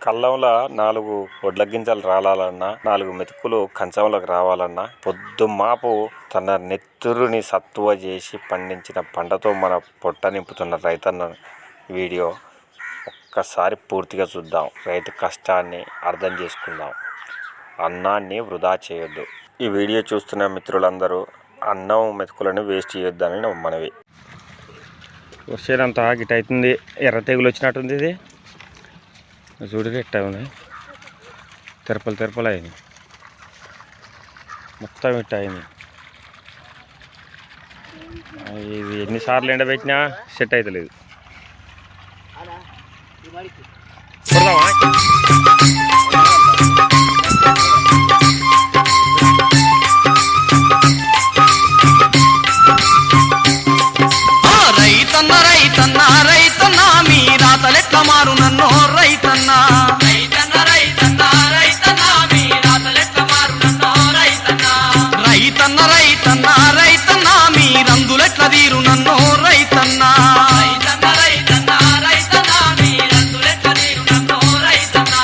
కళ్ళంలో 4 వడ్ల గింజలు రాలాలన్నా 4 మెతుకులు కంచంలోకి రావాలన్నా పొద్దుమాపు తన నెత్తురుని సత్తువ చేసి పండించిన పంటతో మన పొట్ట నింపుతున్న రైతన్న వీడియో ఒక్కసారి పూర్తిగా చూద్దాం. రైతు కష్టాన్ని అర్థం చేసుకుందాం. అన్నాన్ని వృధా చేయొద్దు. ఈ వీడియో చూస్తున్న మిత్రులందరూ అన్నం మెతుకులను వేస్ట్ చేయొద్దని మనవి. వచ్చేదంతా గిట్ అవుతుంది. ఎర్ర తెగులు వచ్చినట్టుంది. ఇది చూడు ఎట్టా ఉన్నాయి. తెరపలు అయింది. మొత్తం ఇట్ట అయింది. ఇది ఎన్నిసార్లు ఎండబెట్టినా సెట్ అవుతలేదు. రైతన్న రైతన్న రైతన్న మీ రాతలెట్ల మారు నన్నో రైతన్న రైతన్న రైతన్న రైతన్న మీ రాతలెట్ల మారు నన్నో రైతన్న రైతన్న రైతన్న రైతన్న మీ రందులెట్ల తీరు నన్నో రైతన్న రైతన్న రైతన్న రైతన్న మీ రందులెట్ల తీరు నన్నో రైతన్న.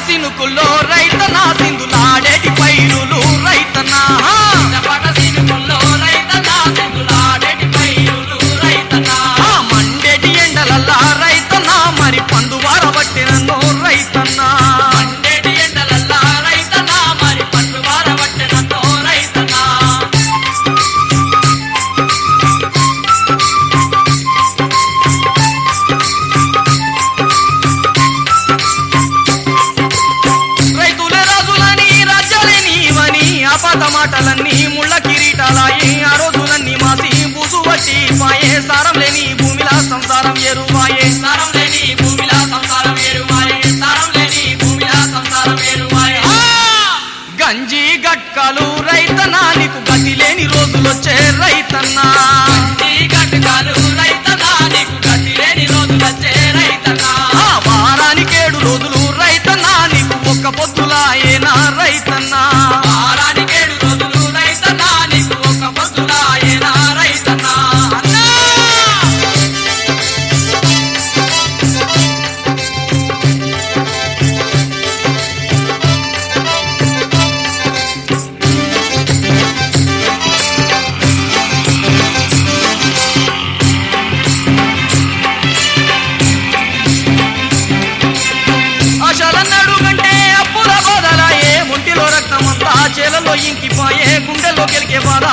సినుకుల్లో రైతన్న సింధులాడేటి పైరులు రైతన్న సినుకుల్లో రైతన్న సింధులాడేటి పైరులు రైతన్న మండేటి ఎండలల్లా రైతన్న మరి పండు వారబట్టినన్నో రైతన్న మండేటి ఎండలల్లా రైతన్న మరి పండు వారబట్టినన్నో రైతన్న. మాటలన్నీ ముళ్ళ కిరీటాలాయి. ఆ రోజులన్నీ మాసి బూసు వట్టి పాయే. సారం లేని భూమిలా సంసారం ఎరువాయే. సారం లేని భూమిలా సంసారం ఎరువాయే. సారం లేని భూమిలా సంసారం ఎరువాయే. గంజి గట్కాలు రైతన్నా నీకు గతి లేని రోజులొచ్చే రైతన్నా. గంజి గట్కాలు రైతన్నా నీకు గతి లేని రోజులొచ్చే రైతన్నా. వారానికి 7 రోజులు రైతన్నా నీకు ఒక్క పొద్దులా ఏనా రైతన్నా. వారానికి 7 రోజులు రైతన్నా నీకు ఒక్క పొద్దులా ఏనా రైతన్నా. చేలలో ఇంకిపోయే గుండెలో గెలికే బాధ